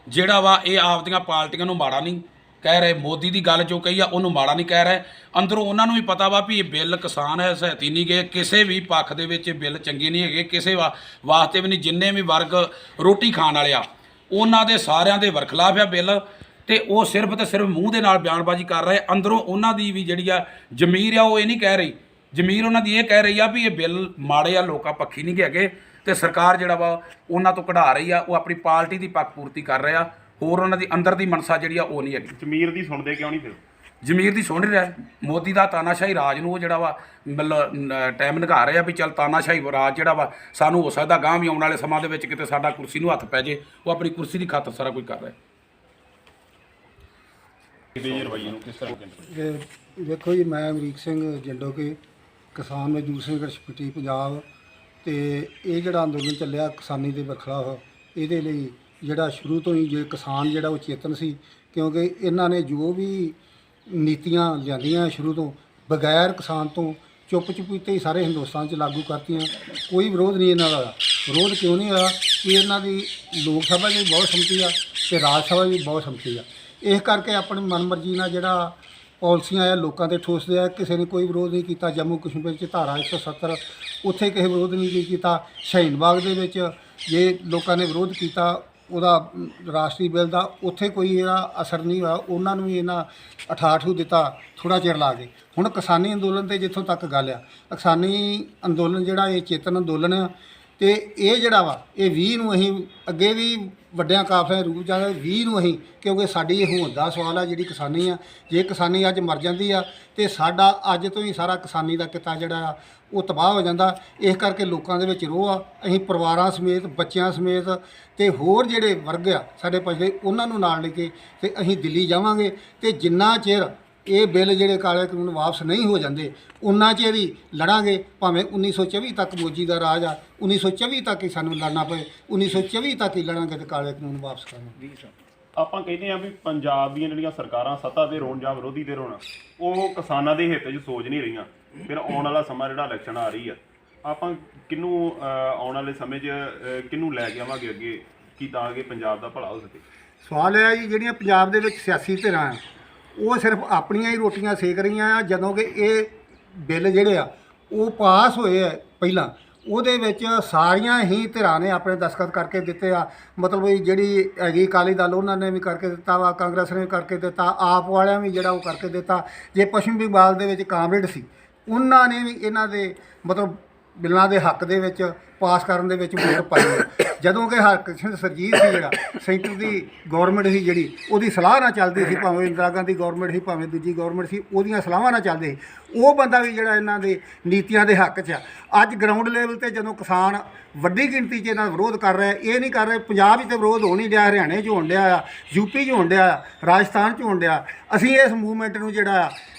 ਜਿਹੜਾ ਵਾ ਇਹ ਆਪਦੀਆਂ ਪਾਰਟੀਆਂ ਨੂੰ ਮਾੜਾ ਨਹੀਂ ਕਹਿ ਰਹੇ। ਮੋਦੀ ਦੀ ਗੱਲ ਜੋ ਕਹੀ ਆ ਉਹਨੂੰ ਮਾੜਾ ਨਹੀਂ ਕਹਿ ਰਹੇ। ਅੰਦਰੋਂ ਉਹਨਾਂ ਨੂੰ ਵੀ ਪਤਾ ਵਾ ਵੀ ਇਹ ਬਿੱਲ ਕਿਸਾਨ ਹੈ ਸਹਾਇਤੀ ਨਹੀਂ ਗਏ, ਕਿਸੇ ਵੀ ਪੱਖ ਦੇ ਵਿੱਚ ਬਿੱਲ ਚੰਗੇ ਨਹੀਂ ਹੈਗੇ, ਕਿਸੇ ਵਾਸਤੇ ਵੀ ਨਹੀਂ। ਜਿੰਨੇ ਵੀ ਵਰਗ ਰੋਟੀ ਖਾਣ ਵਾਲੇ ਆ ਉਹਨਾਂ ਦੇ ਸਾਰਿਆਂ ਦੇ ਵਰਖਲਾਫ ਆ ਬਿੱਲ, ਤੇ ਉਹ ਸਿਰਫ ਤੇ ਸਿਰਫ ਮੂੰਹ ਦੇ ਨਾਲ ਬਿਆਨਬਾਜ਼ੀ ਕਰ ਰਹੇ। ਅੰਦਰੋਂ ਉਹਨਾਂ ਦੀ ਵੀ ਜਿਹੜੀ ਆ ਜ਼ਮੀਰ ਆ ਉਹ ਇਹ ਨਹੀਂ ਕਹਿ ਰਹੀ। ਜ਼ਮੀਰ ਉਹਨਾਂ ਦੀ ਇਹ ਕਹਿ ਰਹੀ ਆ ਵੀ ਇਹ ਬਿੱਲ ਮਾੜੇ ਆ, ਲੋਕਾਂ ਪੱਖੀ ਨਹੀਂ ਹੈਗੇ, ਤੇ ਸਰਕਾਰ ਜਿਹੜਾ ਵਾ ਉਹਨਾਂ ਤੋਂ ਕਢਾ ਰਹੀ ਆ। ਉਹ ਆਪਣੀ ਪਾਰਟੀ ਦੀ ਪੱਖ ਪੂਰਤੀ ਕਰ ਰਹੇ ਆ, ਹੋਰ ਉਹਨਾਂ ਦੀ ਅੰਦਰ ਦੀ ਮਨਸਾ ਜਿਹੜੀ ਆ ਉਹ ਨਹੀਂ ਹੈਗੀ। ਜ਼ਮੀਰ ਦੀ ਸੁਣਦੇ ਕਿਉਂ ਨਹੀਂ ਫਿਰ? ਜ਼ਮੀਰ ਦੀ ਸੁਣ ਰਿਹਾ। ਮੋਦੀ ਦਾ ਤਾਨਾਸ਼ਾਹੀ ਰਾਜ ਨੂੰ ਉਹ ਜਿਹੜਾ ਵਾ ਮਤਲਬ ਟਾਈਮ ਨਿਘਾ ਰਹੇ ਆ ਵੀ ਚੱਲ ਤਾਨਾਸ਼ਾਹੀ ਰਾਜ ਜਿਹੜਾ ਵਾ ਸਾਨੂੰ ਹੋ ਸਕਦਾ ਗਾਂਹ ਵੀ ਆਉਣ ਵਾਲੇ ਸਮਾਂ ਦੇ ਵਿੱਚ ਕਿਤੇ ਸਾਡਾ ਕੁਰਸੀ ਨੂੰ ਹੱਥ ਪੈ ਜੇ। ਉਹ ਆਪਣੀ ਕੁਰਸੀ ਦੀ ਖਾਤਰ ਸਾਰਾ ਕੁਝ ਕਰ ਰਿਹਾ। ਵੇਖੋ ਜੀ, ਮੈਂ ਅਮਰੀਕ ਸਿੰਘ ਜੰਡੋ ਕੇ ਕਿਸਾਨ ਮਜ਼ਦੂਰ ਸੰਘਰਸ਼ ਕਮੇਟੀ ਪੰਜਾਬ, ਤੇ ਇਹ ਜਿਹੜਾ ਅੰਦੋਲਨ ਚੱਲਿਆ ਕਿਸਾਨੀ ਦੇ ਬਰਖਲਾਫ, ਇਹਦੇ ਲਈ ਜਿਹੜਾ ਸ਼ੁਰੂ ਤੋਂ ਹੀ ਜੇ ਕਿਸਾਨ ਜਿਹੜਾ ਉਹ ਚੇਤਨ ਸੀ, ਕਿਉਂਕਿ ਇਹਨਾਂ ਨੇ ਜੋ ਵੀ ਨੀਤੀਆਂ ਲਿਆਂਦੀਆਂ ਸ਼ੁਰੂ ਤੋਂ ਬਗੈਰ ਕਿਸਾਨ ਤੋਂ ਚੁੱਪ-ਚੁਪੀਤੇ ਹੀ ਸਾਰੇ ਹਿੰਦੁਸਤਾਨ 'ਚ ਲਾਗੂ ਕਰਤੀਆਂ। ਕੋਈ ਵਿਰੋਧ ਨਹੀਂ ਇਹਨਾਂ ਦਾ। ਵਿਰੋਧ ਕਿਉਂ ਨਹੀਂ ਹੋਇਆ? ਕਿ ਇਹਨਾਂ ਦੀ ਲੋਕ ਸਭਾ 'ਚ ਵੀ ਬਹੁਤ ਸੰਮਤੀ ਆ ਤੇ ਰਾਜ ਸਭਾ 'ਚ ਵੀ ਬਹੁਤ ਸੰਮਤੀ ਆ। ਇਸ ਕਰਕੇ ਆਪਣੀ ਮਨਮਰਜ਼ੀ ਨਾਲ ਜਿਹੜਾ ਪਾਲਿਸੀਆਂ ਆ ਲੋਕਾਂ 'ਤੇ ਠੋਸਦੇ ਆ। ਕਿਸੇ ਨੇ ਕੋਈ ਵਿਰੋਧ ਨਹੀਂ ਕੀਤਾ। ਜੰਮੂ ਕਸ਼ਮੀਰ 'ਚ ਧਾਰਾ 170 ਉੱਥੇ ਕਿਸੇ ਵਿਰੋਧ ਨਹੀਂ ਕੀਤਾ। ਸ਼ਹੀਨ ਬਾਗ ਦੇ ਵਿੱਚ ਜੇ ਲੋਕਾਂ ਨੇ ਵਿਰੋਧ ਕੀਤਾ ਉਹਦਾ ਰਾਸ਼ਟਰੀ ਬਿੱਲ ਦਾ, ਉੱਥੇ ਕੋਈ ਇਹਦਾ ਅਸਰ ਨਹੀਂ ਹੋਇਆ। ਉਹਨਾਂ ਨੂੰ ਵੀ ਇਹਨਾਂ ਅਠਾਠੂ ਦਿੱਤਾ ਥੋੜ੍ਹਾ ਚਿਰ ਲਾ ਕੇ। ਹੁਣ ਕਿਸਾਨੀ ਅੰਦੋਲਨ 'ਤੇ ਜਿੱਥੋਂ ਤੱਕ ਗੱਲ ਆ, ਕਿਸਾਨੀ ਅੰਦੋਲਨ ਜਿਹੜਾ ਇਹ ਚੇਤਨ ਅੰਦੋਲਨ ਆ, ਤੇ ਇਹ ਜਿਹੜਾ ਵਾ ਇਹ 20 ਨੂੰ ਅਸੀਂ ਅੱਗੇ ਵੀ ਵੱਡਿਆਂ ਕਾਫਲਿਆਂ ਰੂਪ ਜਾਂਦਾ 20 ਨੂੰ ਅਸੀਂ, ਕਿਉਂਕਿ ਸਾਡੀ ਇਹ ਹੋਂਦ ਦਾ ਸਵਾਲ ਆ ਜਿਹੜੀ ਕਿਸਾਨੀ ਆ। ਜੇ ਕਿਸਾਨੀ ਅੱਜ ਮਰ ਜਾਂਦੀ ਆ ਤੇ ਸਾਡਾ ਅੱਜ ਤੋਂ ਹੀ ਸਾਰਾ ਕਿਸਾਨੀ ਦਾ ਕਿੱਤਾ ਜਿਹੜਾ ਆ ਉਹ ਤਬਾਹ ਹੋ ਜਾਂਦਾ। ਇਸ ਕਰਕੇ ਲੋਕਾਂ ਦੇ ਵਿੱਚ ਰੋਹ ਆ। ਅਸੀਂ ਪਰਿਵਾਰਾਂ ਸਮੇਤ, ਬੱਚਿਆਂ ਸਮੇਤ ਤੇ ਹੋਰ ਜਿਹੜੇ ਵਰਗ ਆ ਸਾਡੇ ਪਿਛਲੇ, ਉਹਨਾਂ ਨੂੰ ਨਾਲ ਲੈ ਕੇ ਤੇ ਅਸੀਂ ਦਿੱਲੀ ਜਾਵਾਂਗੇ। ਤੇ ਜਿੰਨਾ ਚਿਰ ਇਹ ਬਿੱਲ ਜਿਹੜੇ ਕਾਲੇ ਕਾਨੂੰਨ ਵਾਪਸ ਨਹੀਂ ਹੋ ਜਾਂਦੇ ਉਨਾ ਚਿਰ ਹੀ ਲੜਾਂਗੇ। ਭਾਵੇਂ 1924 ਤੱਕ ਮੋਦੀ ਦਾ ਰਾਜ ਆ, 1924 ਤੱਕ ਹੀ ਸਾਨੂੰ ਲੜਨਾ ਪਏ, 1924 ਤੱਕ ਹੀ ਲੜਾਂਗੇ ਤੇ ਕਾਲੇ ਕਾਨੂੰਨ ਵਾਪਸ ਕਰਾਂਗੇ। ਆਪਾਂ ਕਹਿੰਦੇ ਆ ਵੀ ਪੰਜਾਬ ਦੀਆਂ ਜਿਹੜੀਆਂ ਸਰਕਾਰਾਂ ਸੱਤਾ ਦੇ ਰੋਣ ਜਾਂ ਵਿਰੋਧੀ ਦੇ ਰੋਣ, ਉਹ ਕਿਸਾਨਾਂ ਦੇ ਹਿੱਤ 'ਚ ਸੋਚ ਨਹੀਂ ਰਹੀਆਂ। ਫਿਰ ਆਉਣ ਵਾਲਾ ਸਮਾਂ ਜਿਹੜਾ ਇਲੈਕਸ਼ਨ ਆ ਰਹੀ ਆ, ਆਪਾਂ ਕਿਹਨੂੰ ਆਉਣ ਵਾਲੇ ਸਮੇਂ 'ਚ ਕਿਹਨੂੰ ਲੈ ਕੇ ਆਵਾਂਗੇ ਅੱਗੇ ਕਿ ਤਾਂ ਕਿ ਪੰਜਾਬ ਦਾ ਭਲਾ ਹੋ ਸਕੇ? ਸਵਾਲ ਇਹ ਹੈ ਜੀ, ਜਿਹੜੀਆਂ ਪੰਜਾਬ ਦੇ ਵਿੱਚ ਸਿਆਸੀ ਧਿਰਾਂ ਆ ਉਹ ਸਿਰਫ ਆਪਣੀਆਂ ਹੀ ਰੋਟੀਆਂ ਸੇਕ ਰਹੀਆਂ ਆ। ਜਦੋਂ ਕਿ ਇਹ ਬਿੱਲ ਜਿਹੜੇ ਆ ਉਹ ਪਾਸ ਹੋਏ ਆ ਪਹਿਲਾਂ, ਉਹਦੇ ਵਿੱਚ ਸਾਰੀਆਂ ਹੀ ਧਿਰਾਂ ਨੇ ਆਪਣੇ ਦਸਤਖਤ ਕਰਕੇ ਦਿੱਤੇ ਆ। ਮਤਲਬ ਵੀ ਜਿਹੜੀ ਹੈਗੀ ਅਕਾਲੀ ਦਲ ਉਹਨਾਂ ਨੇ ਵੀ ਕਰਕੇ ਦਿੱਤਾ ਵਾ, ਕਾਂਗਰਸ ਨੇ ਵੀ ਕਰਕੇ ਦਿੱਤਾ, ਆਪ ਵਾਲਿਆਂ ਵੀ ਜਿਹੜਾ ਉਹ ਕਰਕੇ ਦਿੱਤਾ। ਜੇ ਪੱਛਮੀ ਬੰਗਾਲ ਦੇ ਵਿੱਚ ਕਾਮਰੇਡ ਸੀ ਉਹਨਾਂ ਨੇ ਵੀ ਇਹਨਾਂ ਦੇ ਮਤਲਬ ਬਿੱਲਾਂ ਦੇ ਹੱਕ ਦੇ ਵਿੱਚ ਪਾਸ ਕਰਨ ਦੇ ਵਿੱਚ ਵੋਟ ਪਾਈ ਹੈ। ਜਦੋਂ ਕਿ ਹਰਕ੍ਰਿਸ਼ਨ ਸਰਜੀਤ ਸੀ ਜਿਹੜਾ ਸੈਂਟਰ ਦੀ ਗੌਰਮੈਂਟ ਸੀ ਜਿਹੜੀ ਉਹਦੀ ਸਲਾਹ ਨਾਲ ਚੱਲਦੀ ਸੀ, ਭਾਵੇਂ ਇੰਦਰਾ ਗਾਂਧੀ ਗੌਰਮੈਂਟ ਸੀ ਭਾਵੇਂ ਦੂਜੀ ਗੌਰਮੈਂਟ ਸੀ, ਉਹਦੀਆਂ ਸਲਾਹਾਂ ਨਾਲ ਚੱਲਦੇ ਸੀ। ਉਹ ਬੰਦਾ ਵੀ ਜਿਹੜਾ ਇਹਨਾਂ ਦੇ ਨੀਤੀਆਂ ਦੇ ਹੱਕ 'ਚ ਆ। ਅੱਜ ਗਰਾਊਂਡ ਲੈਵਲ ਤੇ ਜਦੋਂ ਕਿਸਾਨ ਵੱਡੀ ਗਿਣਤੀ 'ਚ ਇਹਨਾਂ ਦਾ ਵਿਰੋਧ ਕਰ ਰਿਹਾ, ਇਹ ਨਹੀਂ ਕਰ ਰਹੇ ਪੰਜਾਬ ਵਿੱਚ ਵਿਰੋਧ ਹੋ ਨਹੀਂ ਰਿਹਾ, ਹਰਿਆਣੇ 'ਚ ਹੋਣ ਡਿਆ ਆ, ਯੂਪੀ 'ਚ ਹੋਣ ਡਿਆ ਆ, ਰਾਜਸਥਾਨ 'ਚ ਹੋਣ ਡਿਆ। ਅਸੀਂ ਇਸ ਮੂਵਮੈਂਟ ਨੂੰ ਜਿਹੜਾ ਆ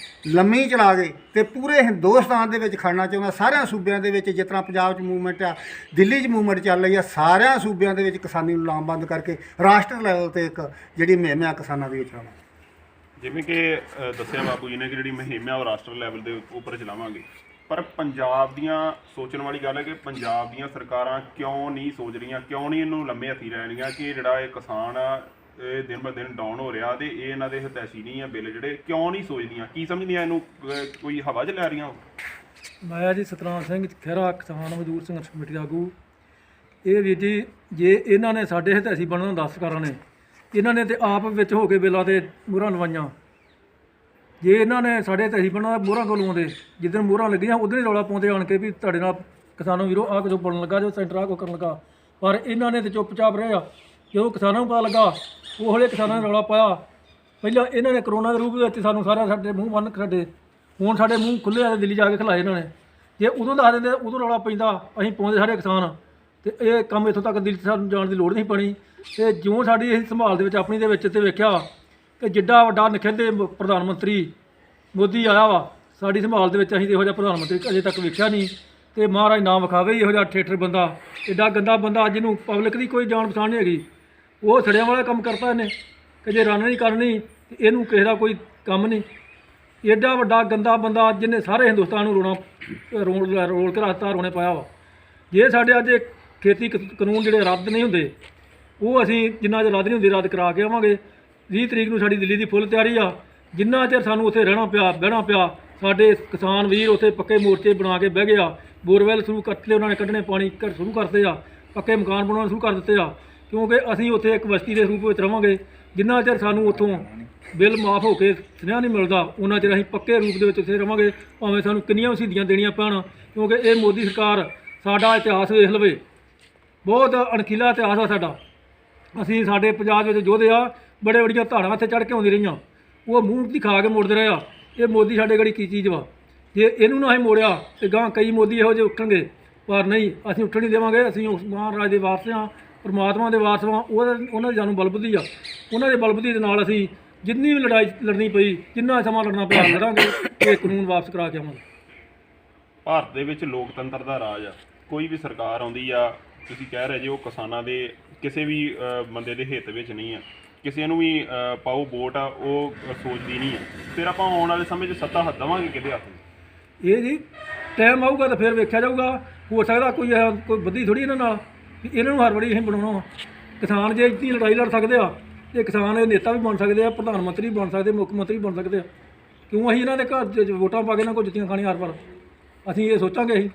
ਲੰਮੀ ਚਲਾ ਗਏ ਤੇ ਪੂਰੇ ਹਿੰਦੁਸਤਾਨ ਦੇ ਵਿੱਚ ਖੜਨਾ ਚਾਹੁੰਦਾ। ਸਾਰਿਆਂ ਸੂਬਿਆਂ ਦੇ ਵਿੱਚ ਜਿਸ ਤਰ੍ਹਾਂ ਪੰਜਾਬ 'ਚ ਮੂਵਮੈਂਟ ਆ, ਦਿੱਲੀ 'ਚ ਮੂਵਮੈਂਟ ਚੱਲ ਰਹੀ ਆ, ਸਾਰਿਆਂ ਸੂਬਿਆਂ ਦੇ ਵਿੱਚ ਕਿਸਾਨੀ ਨੂੰ ਲਾਮਬੰਦ ਕਰਕੇ ਰਾਸ਼ਟਰ ਲੈਵਲ ਤੇ ਇੱਕ ਜਿਹੜੀ ਮੁਹਿੰਮ ਆ ਕਿਸਾਨਾਂ ਦੀ ਚਲਾਵਾਂ। ਜਿਵੇਂ ਕਿ ਦੱਸਿਆ ਬਾਪੂ ਜੀ ਨੇ ਕਿ ਜਿਹੜੀ ਮੁਹਿੰਮ ਆ ਉਹ ਰਾਸ਼ਟਰ ਲੈਵਲ ਦੇ ਉੱਪਰ ਚਲਾਵਾਂਗੇ, ਪਰ ਪੰਜਾਬ ਦੀਆਂ ਸੋਚਣ ਵਾਲੀ ਗੱਲ ਹੈ ਕਿ ਪੰਜਾਬ ਦੀਆਂ ਸਰਕਾਰਾਂ ਕਿਉਂ ਨਹੀਂ ਸੋਚ ਰਹੀਆਂ, ਕਿਉਂ ਨਹੀਂ ਇਹਨੂੰ ਲੰਮੇ ਹੱਥੀ ਲੈਣੀਆਂ ਕਿ ਜਿਹੜਾ ਇਹ ਕਿਸਾਨ ਆ ਇਹ ਦਿਨ ਬ ਦਿਨ ਡਾਊਨ ਹੋ ਰਿਹਾ ਤੇ ਇਹ ਇਹਨਾਂ ਦੇ ਹਿਤੈਸ਼ੀ ਨਹੀਂ ਆ ਬਿੱਲ ਜਿਹੜੇ, ਕਿਉਂ ਨਹੀਂ ਸੋਚਦੀਆਂ? ਕੀ ਸਮਝਦੀਆਂ ਇਹਨੂੰ ਕੋਈ ਹਵਾ 'ਚ ਲੈ ਰਹੀਆਂ? ਮੈਂ ਜੀ ਸਤਨਾਮ ਸਿੰਘ ਖਹਿਰਾ, ਕਿਸਾਨ ਮਜ਼ਦੂਰ ਸੰਘਰਸ਼ ਕਮੇਟੀ ਦਾ ਆਗੂ। ਇਹ ਵੀਰ ਜੀ, ਜੇ ਇਹਨਾਂ ਨੇ ਸਾਡੇ ਹਿਤੈਸ਼ੀ ਬਣਨ ਦਾ ਸਰਕਾਰਾਂ ਨੇ, ਇਹਨਾਂ ਨੇ ਤੇ ਆਪ ਵਿੱਚ ਹੋ ਕੇ ਬਿੱਲਾਂ ਤੇ ਮੋਹਰਾਂ ਲਵਾਈਆਂ। ਜੇ ਇਹਨਾਂ ਨੇ ਸਾਡੇ ਹਿਤੈਸ਼ੀ ਬਣਨ ਦਾ ਮੋਹਰਾਂ ਕੋਲ ਲਵਾਉਂਦੇ, ਜਿੱਦਣ ਮੋਹਰਾਂ ਲੱਗੀਆਂ ਉਦੋਂ ਹੀ ਰੌਲਾ ਪਾਉਂਦੇ ਆਣ ਕੇ ਵੀ ਤੁਹਾਡੇ ਨਾਲ ਕਿਸਾਨਾਂ ਵੀਰੋ ਆਹ ਕੁਝ ਬਣਨ ਲੱਗਾ, ਜੋ ਸੈਂਟਰ ਆਹ ਕੁਝ ਕਰਨ ਲੱਗਾ। ਪਰ ਇਹਨਾਂ ਨੇ ਤੇ ਚੁੱਪਚਾਪ ਰਹੇ ਆ। ਜਦੋਂ ਕਿਸਾਨਾਂ ਨੂੰ ਪਤਾ ਲੱਗਾ ਉਹ ਹਲੇ ਕਿਸਾਨਾਂ ਨੇ ਰੌਲਾ ਪਾਇਆ। ਪਹਿਲਾਂ ਇਹਨਾਂ ਨੇ ਕਰੋਨਾ ਦੇ ਰੂਪ ਵਿੱਚ ਸਾਨੂੰ ਸਾਰਿਆਂ ਸਾਡੇ ਮੂੰਹ ਬੰਨ ਸਾਡੇ, ਹੁਣ ਸਾਡੇ ਮੂੰਹ ਖੁੱਲ੍ਹੇ ਆ, ਦਿੱਲੀ ਜਾ ਕੇ ਖਿਲਾਏ ਇਹਨਾਂ ਨੇ। ਜੇ ਉਦੋਂ ਦੱਸ ਦਿੰਦੇ ਉਦੋਂ ਰੌਲਾ ਪੈਂਦਾ, ਅਸੀਂ ਪਾਉਂਦੇ ਸਾਡੇ ਕਿਸਾਨ, ਤੇ ਇਹ ਕੰਮ ਇੱਥੋਂ ਤੱਕ ਦਿੱਲੀ ਸਾਨੂੰ ਜਾਣ ਦੀ ਲੋੜ ਨਹੀਂ ਪੈਣੀ। ਤੇ ਜਿਉਂ ਸਾਡੀ ਇਹ ਸੰਭਾਲ ਦੇ ਵਿੱਚ ਆਪਣੀ ਦੇ ਵਿੱਚ ਤੇ ਵੇਖਿਆ ਕਿ ਜਿੱਡਾ ਵੱਡਾ ਨਿਖੇਧੇ ਪ੍ਰਧਾਨ ਮੰਤਰੀ ਮੋਦੀ ਆਇਆ ਵਾ ਸਾਡੀ ਸੰਭਾਲ ਦੇ ਵਿੱਚ, ਅਸੀਂ ਇਹੋ ਜਿਹਾ ਪ੍ਰਧਾਨ ਮੰਤਰੀ ਅਜੇ ਤੱਕ ਵੇਖਿਆ ਨਹੀਂ। ਤੇ ਮਹਾਰਾਜ ਨਾਮ ਵਿਖਾਵੇ ਇਹੋ ਜਿਹਾ ਠੇਠਰ ਬੰਦਾ, ਐਡਾ ਗੰਦਾ ਬੰਦਾ ਜਿਹਨੂੰ ਪਬਲਿਕ ਦੀ ਕੋਈ ਜਾਣ ਪਛਾਣ ਨਹੀਂ ਹੈਗੀ। ਉਹ ਛੜਿਆਂ ਵਾਲਾ ਕੰਮ ਕਰਤਾ ਇਹਨੇ ਕਿ ਜੇ ਰਨ ਨਹੀਂ ਕਰਨੀ ਤੇ ਇਹਨੂੰ ਕਿਸੇ ਦਾ ਕੋਈ ਕੰਮ ਨਹੀਂ। ਐਡਾ ਵੱਡਾ ਗੰਦਾ ਬੰਦਾ ਜਿਹਨੇ ਸਾਰੇ ਹਿੰਦੁਸਤਾਨ ਨੂੰ ਰੋਲ ਕੇ ਰੱਖਤਾ, ਰੋਣੇ ਪਾਇਆ ਵਾ। ਜੇ ਸਾਡੇ ਅੱਜ ਖੇਤੀ ਕਾਨੂੰਨ ਜਿਹੜੇ ਰੱਦ ਨਹੀਂ ਹੁੰਦੇ, ਉਹ ਅਸੀਂ ਜਿੰਨਾ ਚਿਰ ਰੱਦ ਨਹੀਂ ਹੁੰਦੇ ਰੱਦ ਕਰਾ ਕੇ ਆਵਾਂਗੇ। 20 ਤਰੀਕ ਨੂੰ ਸਾਡੀ ਦਿੱਲੀ ਦੀ ਫੁੱਲ ਤਿਆਰੀ ਆ। ਜਿੰਨਾ ਚਿਰ ਸਾਨੂੰ ਉੱਥੇ ਰਹਿਣਾ ਪਿਆ ਬਹਿਣਾ ਪਿਆ, ਸਾਡੇ ਕਿਸਾਨ ਵੀਰ ਉੱਥੇ ਪੱਕੇ ਮੋਰਚੇ ਬਣਾ ਕੇ ਬਹਿ ਗਏ ਆ। ਬੋਰਵੈਲ ਸ਼ੁਰੂ ਕਰਤੇ ਉਹਨਾਂ ਨੇ, ਕੱਢਣੇ ਪਾਣੀ ਸ਼ੁਰੂ ਕਰਤੇ ਆ, ਪੱਕੇ ਮਕਾਨ ਬਣਾਉਣੇ ਸ਼ੁਰੂ ਕਰ ਦਿੱਤੇ ਆ। ਕਿਉਂਕਿ ਅਸੀਂ ਉੱਥੇ ਇੱਕ ਬਸਤੀ ਦੇ ਰੂਪ ਵਿੱਚ ਰਵਾਂਗੇ। ਜਿੰਨਾ ਚਿਰ ਸਾਨੂੰ ਉੱਥੋਂ ਬਿੱਲ ਮਾਫ ਹੋ ਕੇ ਸੁਨੇਹਾ ਨਹੀਂ ਮਿਲਦਾ, ਉਹਨਾਂ ਚਿਰ ਅਸੀਂ ਪੱਕੇ ਰੂਪ ਦੇ ਵਿੱਚ ਉੱਥੇ ਰਵਾਂਗੇ, ਭਾਵੇਂ ਸਾਨੂੰ ਕਿੰਨੀਆਂ ਸ਼ਹੀਦੀਆਂ ਦੇਣੀਆਂ ਪੈਣ। ਕਿਉਂਕਿ ਇਹ ਮੋਦੀ ਸਰਕਾਰ ਸਾਡਾ ਇਤਿਹਾਸ ਵੇਖ ਲਵੇ, ਬਹੁਤ ਅਣਖੀਲਾ ਇਤਿਹਾਸ ਆ ਸਾਡਾ। ਅਸੀਂ ਸਾਡੇ ਪੰਜਾਬ ਵਿੱਚ ਯੋਧੇ ਆ, ਬੜੇ ਬੜੀਆਂ ਧਾੜਾਂ ਇੱਥੇ ਚੜ੍ਹ ਕੇ ਆਉਂਦੀ ਰਹੀਆਂ, ਉਹ ਮੂੰਹ ਦਿਖਾ ਕੇ ਮੁੜਦੇ ਰਹੇ ਆ। ਇਹ ਮੋਦੀ ਸਾਡੇ ਗੜੀ ਕੀ ਚੀਜ਼ ਵਾ? ਜੇ ਇਹਨੂੰ ਨਾ ਅਸੀਂ ਮੋੜਿਆ ਤੇ ਗਾਂ ਕਈ ਮੋਦੀ ਇਹੋ ਜਿਹੇ ਉੱਠਣਗੇ, ਪਰ ਨਹੀਂ, ਅਸੀਂ ਉੱਠਣ ਨਹੀਂ ਦੇਵਾਂਗੇ। ਅਸੀਂ ਉਸ ਮਹਾਰਾਜ ਦੇ ਵਾਰਸ ਹਾਂ, ਪਰਮਾਤਮਾ ਦੇ ਵਾਰਸ ਹਾਂ। ਉਹਨਾਂ ਦੀ ਸਾਨੂੰ ਬਲਬੁੱਧੀ ਆ, ਉਹਨਾਂ ਦੇ ਬਲਬੁੱਧੀ ਦੇ ਨਾਲ ਅਸੀਂ ਜਿੰਨੀ ਵੀ ਲੜਾਈ ਲੜਨੀ ਪਈ, ਜਿੰਨਾ ਸਮਾਂ ਲੜਨਾ ਪਿਆ ਲੜਾਂਗੇ, ਇਹ ਕਾਨੂੰਨ ਵਾਪਸ ਕਰਾ ਕੇ ਆਵਾਂਗੇ। ਭਾਰਤ ਦੇ ਵਿੱਚ ਲੋਕਤੰਤਰ ਦਾ ਰਾਜ ਆ। ਕੋਈ ਵੀ ਸਰਕਾਰ ਆਉਂਦੀ ਆ, ਤੁਸੀਂ ਕਹਿ ਰਹੇ ਜੇ ਉਹ ਕਿਸਾਨਾਂ ਦੇ ਕਿਸੇ ਵੀ ਬੰਦੇ ਦੇ ਹਿੱਤ ਵਿੱਚ ਨਹੀਂ ਆ, ਕਿਸੇ ਨੂੰ ਵੀ ਪਾਓ ਵੋਟ ਆ ਉਹ ਸੋਚਦੀ ਨਹੀਂ ਆ। ਫਿਰ ਆਪਾਂ ਆਉਣ ਵਾਲੇ ਸਮੇਂ 'ਚ ਸੱਤਾ ਹੱਥ ਦੇਵਾਂਗੇ ਕਿਹਦੇ ਹੱਥ? ਇਹ ਜੀ ਟਾਈਮ ਆਊਗਾ ਤਾਂ ਫਿਰ ਵੇਖਿਆ ਜਾਊਗਾ। ਹੋ ਸਕਦਾ ਕੋਈ ਬੱਦੀ ਥੋੜੀ ਇਹਨਾਂ ਨਾਲ ਵੀ ਇਹਨਾਂ ਨੂੰ ਹਰ ਵਾਰੀ ਅਸੀਂ ਬਣਾਉਣਾ ਵਾ। ਕਿਸਾਨ ਜੇ ਇੱਡੀ ਲੜਾਈ ਲੜ ਸਕਦੇ ਆ ਤੇ ਕਿਸਾਨ ਇਹ ਨੇਤਾ ਵੀ ਬਣ ਸਕਦੇ ਆ, ਪ੍ਰਧਾਨ ਮੰਤਰੀ ਵੀ ਬਣ ਸਕਦੇ, ਮੁੱਖ ਮੰਤਰੀ ਵੀ ਬਣ ਸਕਦੇ ਆ। ਕਿਉਂ ਅਸੀਂ ਇਹਨਾਂ ਦੇ ਘਰ 'ਚ ਵੋਟਾਂ ਪਾ ਕੇ ਇਹਨਾਂ ਕੋਲ ਜੁੱਤੀਆਂ ਖਾਣੀਆਂ ਹਰ ਵਾਰ? ਅਸੀਂ ਇਹ ਸੋਚਾਂਗੇ। ਅਸੀਂ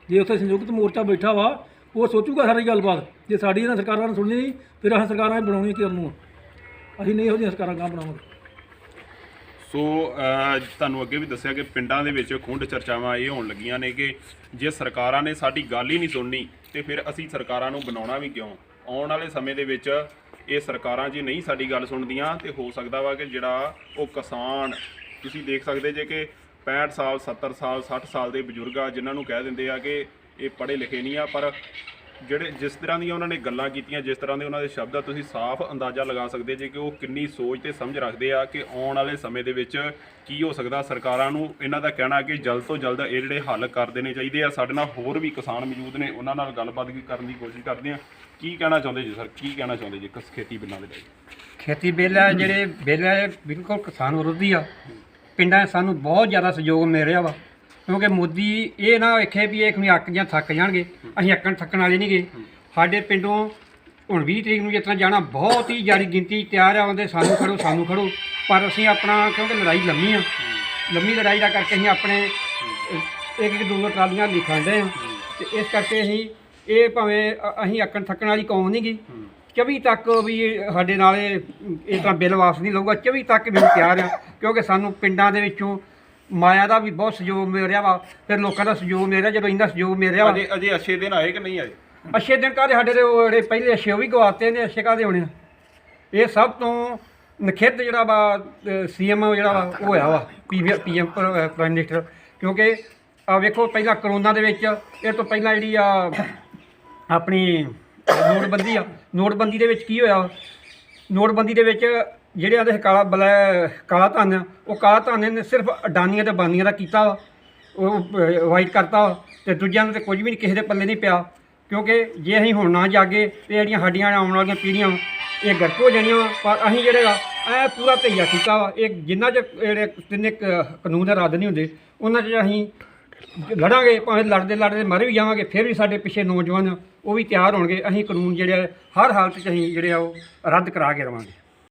ਜੇ ਉੱਥੇ ਸੰਯੁਕਤ ਮੋਰਚਾ ਬੈਠਾ ਵਾ, ਉਹ ਸੋਚੂਗਾ ਸਾਰੀ ਗੱਲਬਾਤ। ਜੇ ਸਾਡੀ ਇਹਨਾਂ ਸਰਕਾਰਾਂ ਨੇ ਸੁਣਨੀ ਨਹੀਂ, ਫਿਰ ਅਸੀਂ ਸਰਕਾਰਾਂ ਬਣਾਉਣੀਆਂ ਕਿਉਂ ਨੂੰ? ਅਸੀਂ ਨਹੀਂ ਇਹੋ ਜਿਹੀਆਂ ਸਰਕਾਰਾਂ ਗਾਂ ਬਣਾਵਾਂਗੇ। ਸੋ ਤੁਹਾਨੂੰ ਅੱਗੇ ਵੀ ਦੱਸਿਆ ਕਿ ਪਿੰਡਾਂ ਦੇ ਵਿੱਚ ਖੁੰਡ ਚਰਚਾਵਾਂ ਇਹ ਹੋਣ ਲੱਗੀਆਂ ਨੇ ਕਿ ਜੇ ਸਰਕਾਰਾਂ ਨੇ ਸਾਡੀ ਗੱਲ ਹੀ ਨਹੀਂ ਸੁਣਨੀ ਤੇ ਫਿਰ ਅਸੀਂ ਸਰਕਾਰਾਂ ਨੂੰ ਬਣਾਉਣਾ ਵੀ ਕਿਉਂ? ਆਉਣ ਵਾਲੇ ਸਮੇਂ ਦੇ ਵਿੱਚ ਇਹ ਸਰਕਾਰਾਂ ਜੀ ਨਹੀਂ ਸਾਡੀ ਗੱਲ ਸੁਣਦੀਆਂ ਤੇ ਹੋ ਸਕਦਾ ਵਾ ਕਿ ਜਿਹੜਾ ਉਹ ਕਿਸਾਨ ਤੁਸੀਂ ਦੇਖ ਸਕਦੇ ਜੇ ਕਿ 65 ਸਾਲ 70 ਸਾਲ 60 ਸਾਲ ਦੇ ਬਜ਼ੁਰਗ ਆ ਜਿਨ੍ਹਾਂ ਨੂੰ ਕਹਿ ਦਿੰਦੇ ਆ ਕਿ ਇਹ ਪੜ੍ਹੇ ਲਿਖੇ ਨਹੀਂ ਆ, ਪਰ ਜਿਹੜੇ ਜਿਸ ਤਰ੍ਹਾਂ ਦੀਆਂ ਉਹਨਾਂ ਨੇ ਗੱਲਾਂ ਕੀਤੀਆਂ, ਜਿਸ ਤਰ੍ਹਾਂ ਦੇ ਉਹਨਾਂ ਦੇ ਸ਼ਬਦ ਆ, ਤੁਸੀਂ ਸਾਫ਼ ਅੰਦਾਜ਼ਾ ਲਗਾ ਸਕਦੇ ਜੇ ਕਿ ਉਹ ਕਿੰਨੀ ਸੋਚ ਤੇ ਸਮਝ ਰੱਖਦੇ ਆ ਕਿ ਆਉਣ ਵਾਲੇ ਸਮੇਂ ਦੇ ਵਿੱਚ ਕੀ ਹੋ ਸਕਦਾ। ਸਰਕਾਰਾਂ ਨੂੰ ਇਹਨਾਂ ਦਾ ਕਹਿਣਾ ਕਿ ਜਲਦ ਤੋਂ ਜਲਦ ਇਹ ਜਿਹੜੇ ਹੱਲ ਕਰ ਦੇਣੇ ਚਾਹੀਦੇ ਆ। ਸਾਡੇ ਨਾਲ ਹੋਰ ਵੀ ਕਿਸਾਨ ਮੌਜੂਦ ਨੇ, ਉਹਨਾਂ ਨਾਲ ਗੱਲਬਾਤ ਵੀ ਕਰਨ ਦੀ ਕੋਸ਼ਿਸ਼ ਕਰਦੇ ਆ। ਕੀ ਕਹਿਣਾ ਚਾਹੁੰਦੇ ਜੀ ਸਰ, ਕੀ ਕਹਿਣਾ ਚਾਹੁੰਦੇ ਜੀ ਖੇਤੀ ਬਿੱਲਾਂ ਦੇ ਲਈ? ਖੇਤੀ ਬਿੱਲ ਆ ਜਿਹੜੇ ਬਿੱਲ ਆ ਇਹ ਬਿਲਕੁਲ ਕਿਸਾਨ ਵਿਰੋਧੀ ਆ। ਪਿੰਡਾਂ 'ਚ ਸਾਨੂੰ ਬਹੁਤ ਜ਼ਿਆਦਾ ਸਹਿਯੋਗ ਮਿਲ ਰਿਹਾ ਵਾ, ਕਿਉਂਕਿ ਮੋਦੀ ਇਹ ਨਾ ਵੇਖੇ ਵੀ ਇਹ ਅੱਕ ਜਾਂ ਥੱਕ ਜਾਣਗੇ। ਅਸੀਂ ਅੱਕਣ ਥੱਕਣ ਵਾਲੇ ਨਹੀਂ ਗੇ। ਸਾਡੇ ਪਿੰਡੋਂ ਹੁਣ 20 ਤਰੀਕ ਨੂੰ ਜਿਸ ਤਰ੍ਹਾਂ ਜਾਣਾ ਬਹੁਤ ਹੀ ਜ਼ਿਆਦਾ ਗਿਣਤੀ ਤਿਆਰ ਆ ਆਉਂਦੇ, ਸਾਨੂੰ ਖੜੋ। ਪਰ ਅਸੀਂ ਆਪਣਾ ਕਿਉਂਕਿ ਲੜਾਈ ਲੰਮੀ ਲੜਾਈ ਦਾ ਕਰਕੇ ਅਸੀਂ ਆਪਣੇ ਇੱਕ ਦੋ ਟਰਾਲੀਆਂ ਲਿਖਣ ਦੇ ਹਾਂ ਤੇ ਇਸ ਕਰਕੇ ਅਸੀਂ ਇਹ ਭਾਵੇਂ ਅਸੀਂ ਅੱਕਣ ਥੱਕਣ ਵਾਲੀ ਕੌਮ ਨਹੀਂ ਗੀ। 24 ਤੱਕ ਵੀ ਸਾਡੇ ਨਾਲ ਇਹ ਤਰ੍ਹਾਂ ਬਿੱਲ ਵਾਪਸ ਨਹੀਂ ਲਊਗਾ। 24 ਤੱਕ ਵੀ ਤਿਆਰ ਆ, ਕਿਉਂਕਿ ਸਾਨੂੰ ਪਿੰਡਾਂ ਦੇ ਵਿੱਚੋਂ ਮਾਇਆ ਦਾ ਵੀ ਬਹੁਤ ਸਹਿਯੋਗ ਮਿਲ ਰਿਹਾ ਵਾ, ਫਿਰ ਲੋਕਾਂ ਦਾ ਸਹਿਯੋਗ ਮਿਲ ਰਿਹਾ। ਜਦੋਂ ਇੰਨਾ ਸਹਿਯੋਗ ਮਿਲ ਰਿਹਾ ਵਾ, ਅਜੇ ਅੱਛੇ ਦਿਨ ਆਏ ਕਿ ਨਹੀਂ ਆਏ? ਅੱਛੇ ਦਿਨ ਕਾਹਦੇ ਸਾਡੇ ਦੇ ਉਹ ਜਿਹੜੇ ਪਹਿਲੇ ਅੱਛੇ ਉਹ ਵੀ ਗਵਾਤੇ ਨੇ, ਅੱਛੇ ਕਾਹਦੇ ਹੋਣੇ ਆ। ਇਹ ਸਭ ਤੋਂ ਨਖਿੱਧ ਜਿਹੜਾ ਵਾ CM ਜਿਹੜਾ ਵਾ ਉਹ ਹੋਇਆ ਵਾ PM ਪ੍ਰਾਈਮ ਮਿਨਿਸਟਰ। ਕਿਉਂਕਿ ਆ ਵੇਖੋ ਪਹਿਲਾਂ ਕਰੋਨਾ ਦੇ ਵਿੱਚ ਇਹ ਤੋਂ ਪਹਿਲਾਂ ਜਿਹੜੀ ਆ ਆਪਣੀ ਨੋਟਬੰਦੀ ਦੇ ਵਿੱਚ ਕੀ ਹੋਇਆ? ਨੋਟਬੰਦੀ ਦੇ ਵਿੱਚ ਜਿਹੜੇ ਆਦੇ ਕਾਲਾ ਧਨ, ਉਹ ਕਾਲਾ ਧਨ ਨੇ ਸਿਰਫ ਅਡਾਨੀਆਂ ਤੇ ਬਾਨੀਆਂ ਦਾ ਕੀਤਾ ਵਾ, ਉਹ ਵਾਈਟ ਕਰਤਾ ਵਾ, ਤੇ ਦੂਜਿਆਂ ਨੂੰ ਤੇ ਕੁਝ ਵੀ ਨਹੀਂ ਕਿਸੇ ਦੇ ਪੱਲੇ ਨਹੀਂ ਪਿਆ। ਕਿਉਂਕਿ ਜੇ ਅਸੀਂ ਹੁਣ ਨਾ ਜਾਗੇ ਤੇ ਜਿਹੜੀਆਂ ਸਾਡੀਆਂ ਆਉਣ ਵਾਲੀਆਂ ਪੀੜ੍ਹੀਆਂ ਇਹ ਗਰਕ ਹੋ ਜਾਣੀਆਂ ਵਾ। ਪਰ ਅਸੀਂ ਜਿਹੜੇ ਆ ਇਹ ਪੂਰਾ ਧਈਆ ਕੀਤਾ ਵਾ। ਇਹ ਜਿੰਨਾ ਚ ਜਿਹੜੇ ਤਿੰਨੇ ਕਾਨੂੰਨ ਦੇ ਰੱਦ ਨਹੀਂ ਹੁੰਦੇ ਉਹਨਾਂ 'ਚ ਅਸੀਂ ਲੜਾਂਗੇ, ਭਾਵੇਂ ਲੜਦੇ ਮਰ ਵੀ ਜਾਵਾਂਗੇ, ਫਿਰ ਵੀ ਸਾਡੇ ਪਿੱਛੇ ਨੌਜਵਾਨ ਉਹ ਵੀ ਤਿਆਰ ਹੋਣਗੇ। ਅਸੀਂ ਕਾਨੂੰਨ ਜਿਹੜੇ ਹਰ ਹਾਲਤ 'ਚ ਅਸੀਂ ਜਿਹੜੇ ਆ ਉਹ ਰੱਦ ਕਰਾ ਕੇ ਰਵਾਂਗੇ।